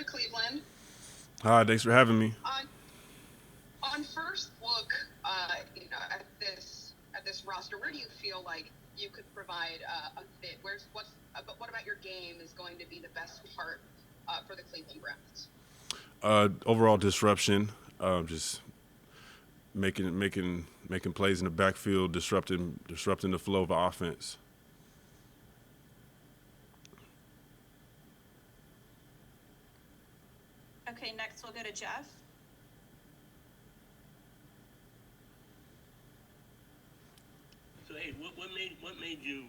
Cleveland. Hi, thanks for having me. On first look, at this roster, where do you feel like you could provide a fit? What about your game is going to be the best part for the Cleveland Browns? Overall disruption, just making plays in the backfield, disrupting the flow of the offense. Okay, next we'll go to Jeff. So, hey, what made you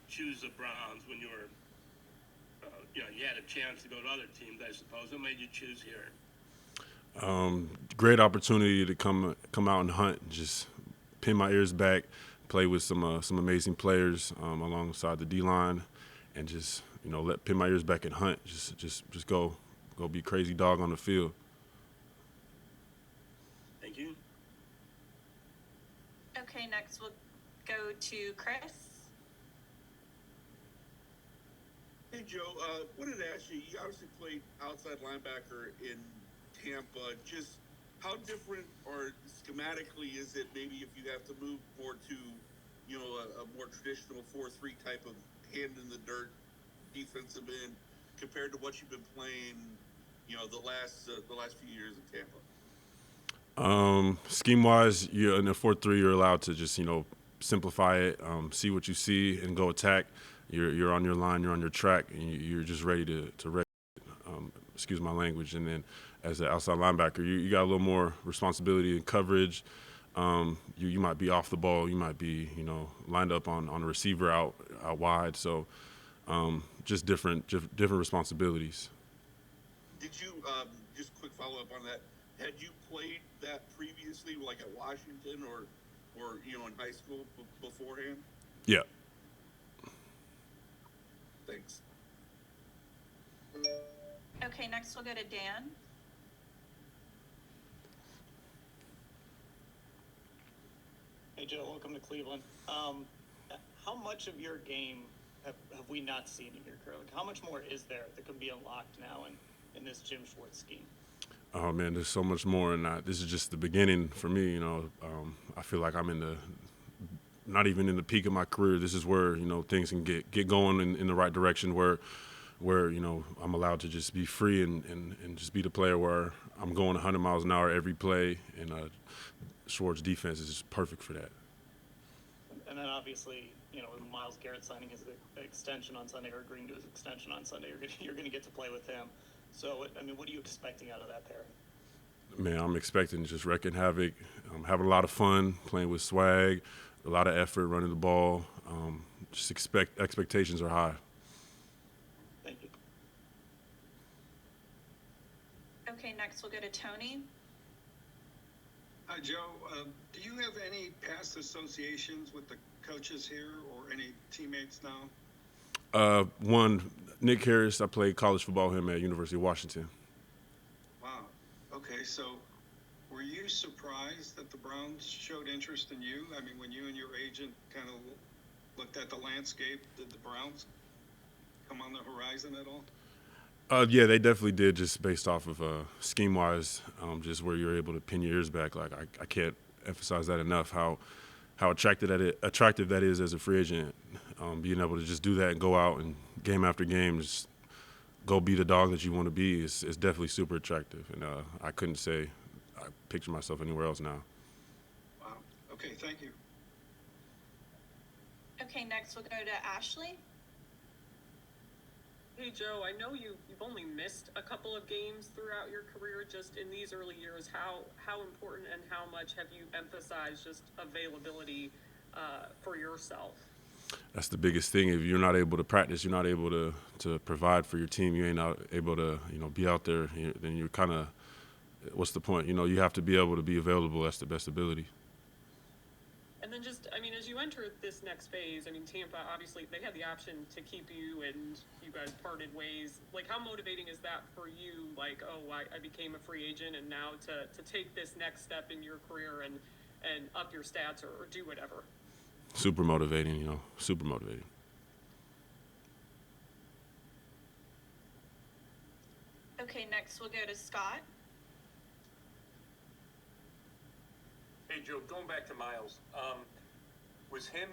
choose the Browns when you were, you had a chance to go to other teams, I suppose. What made you choose here? Great opportunity to come out and hunt, just pin my ears back, play with some amazing players alongside the D line, and just let pin my ears back and hunt. Just go be crazy dog on the field. Thank you. Okay, next we'll go to Chris. Hey, Joe, wanted to ask you, you obviously played outside linebacker in Tampa. Just how different or schematically is it maybe if you have to move more to, a more traditional 4-3 type of hand in the dirt defensive end compared to what you've been playing, the last few years in Tampa? Scheme-wise, you're in a 4-3. You're allowed to just simplify it, see what you see, and go attack. You're on your line, you're on your track, and you're just ready to wreck. Excuse my language. And then as an outside linebacker, you got a little more responsibility and coverage. You might be off the ball, you might be lined up on a receiver out wide. So just different responsibilities. Did you just quick follow up on that? Had you played that previously, like at Washington or in high school beforehand? Yeah. Thanks. Okay, next we'll go to Dan. Hey, Joe, welcome to Cleveland. How much of your game have we not seen in your career? Like, how much more is there that could be unlocked now in this Jim Schwartz scheme? Oh man, there's so much more, and this is just the beginning for me. I feel like I'm not even in the peak of my career. This is where things can get going in the right direction, where I'm allowed to just be free and just be the player where I'm going 100 miles an hour every play, and Schwartz defense is just perfect for that. And then obviously, with Myles Garrett signing his extension on Sunday or agreeing to his extension on Sunday, you're going to get to play with him. So, what are you expecting out of that pair? Man, I'm expecting just wrecking havoc, having a lot of fun, playing with swag, a lot of effort running the ball. Expectations are high. Thank you. Okay, next we'll go to Tony. Hi, Joe. Do you have any past associations with the coaches here or any teammates now? One, Nick Harris. I played college football with him at University of Washington. Wow. Okay, so were you surprised that the Browns showed interest in you? I mean, when you and your agent kind of looked at the landscape, did the Browns come on the horizon at all? Yeah, they definitely did, just based off of scheme-wise, just where you're able to pin your ears back. Like I can't emphasize that enough. How attractive that is as a free agent, being able to just do that and go out and game after game, just go be the dog that you want to be is definitely super attractive. And I couldn't say I picture myself anywhere else now. Wow. Okay, thank you. Okay, next we'll go to Ashley. Hey, Joe, I know you've only missed a couple of games throughout your career. Just in these early years, how important and how much have you emphasized just availability for yourself? That's the biggest thing. If you're not able to practice, you're not able to provide for your team. You ain't not able to be out there. Then you're kind of, what's the point? You have to be able to be available. That's the best ability. And then just, as you enter this next phase, Tampa, obviously, they had the option to keep you and you guys parted ways. Like, how motivating is that for you? Like, I became a free agent and now to take this next step in your career and up your stats or do whatever? Super motivating, super motivating. Okay, next we'll go to Scott. Hey, Joe, going back to Myles, was him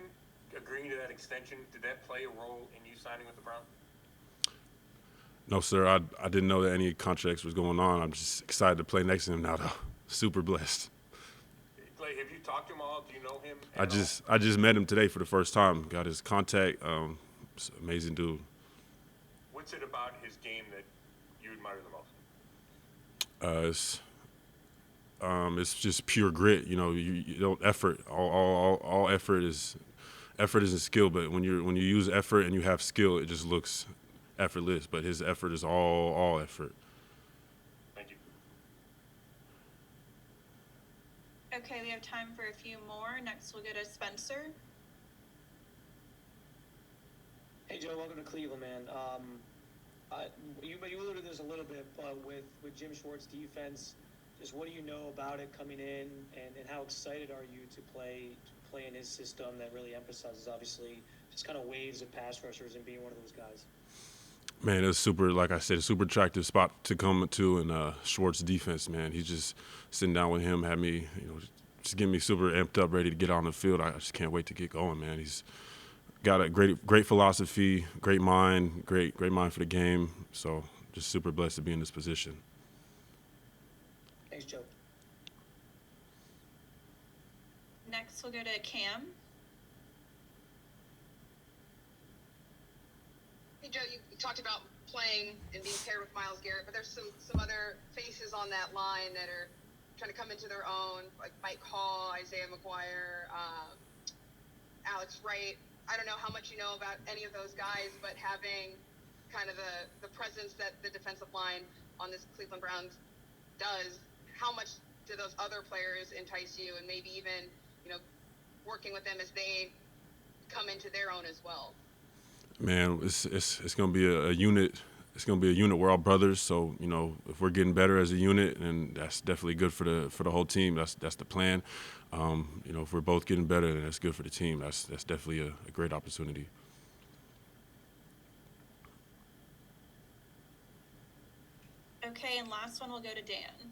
agreeing to that extension, did that play a role in you signing with the Browns? No, sir. I didn't know that any contracts was going on. I'm just excited to play next to him now, though. Super blessed. Like, have you talked to him all? Do you know him? I just met him today for the first time. Got his contact. Amazing dude. What's it about his game that you admire the most? It's just pure grit. You know, you don't effort. All effort is a skill. But when you use effort and you have skill, it just looks effortless. But his effort is all effort. Thank you. Okay, we have time for a few more. Next we'll go to Spencer. Hey Joe, welcome to Cleveland, man. You alluded to this a little bit, but with Jim Schwartz's defense, just what do you know about it coming in, and how excited are you to play in his system that really emphasizes, obviously, just kind of waves of pass rushers and being one of those guys? Man, it's super, like I said, a super attractive spot to come to, and Schwartz defense, man. He's just sitting down with him, had me, just getting me super amped up, ready to get on the field. I just can't wait to get going, man. He's got a great philosophy, great mind for the game. So just super blessed to be in this position. Thanks, Joe. Next we'll go to Cam. Hey, Joe, you talked about playing and being paired with Myles Garrett, but there's some other faces on that line that are trying to come into their own, like Mike Hall, Isaiah McGuire, Alex Wright. I don't know how much you know about any of those guys, but having kind of the presence that the defensive line on this Cleveland Browns does, how much do those other players entice you, and maybe even, working with them as they come into their own as well? Man, it's going to be a unit. It's going to be a unit. We're all brothers, so if we're getting better as a unit, then that's definitely good for the whole team. That's the plan. If we're both getting better, then that's good for the team. That's definitely a great opportunity. Okay, and last one we'll go to Dan.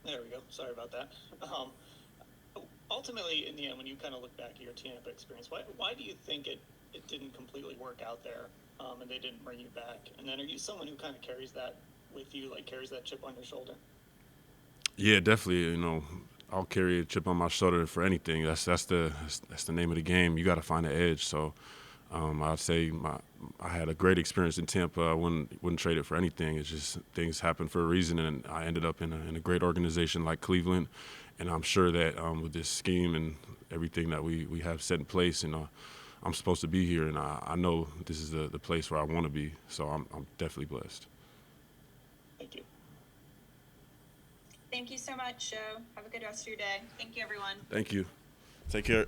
There we go. Sorry about that. Ultimately, in the end, when you kind of look back at your Tampa experience, why do you think it didn't completely work out there, and they didn't bring you back? And then are you someone who kind of carries that with you, like carries that chip on your shoulder? Yeah, definitely. I'll carry a chip on my shoulder for anything. That's the name of the game. You got to find the edge. So I'd say I had a great experience in Tampa. I wouldn't trade it for anything. It's just things happen for a reason, and I ended up in a great organization like Cleveland. And I'm sure that with this scheme and everything that we have set in place, I'm supposed to be here, and I know this is the place where I want to be. So I'm definitely blessed. Thank you. Thank you so much, Joe. Have a good rest of your day. Thank you, everyone. Thank you. Take care.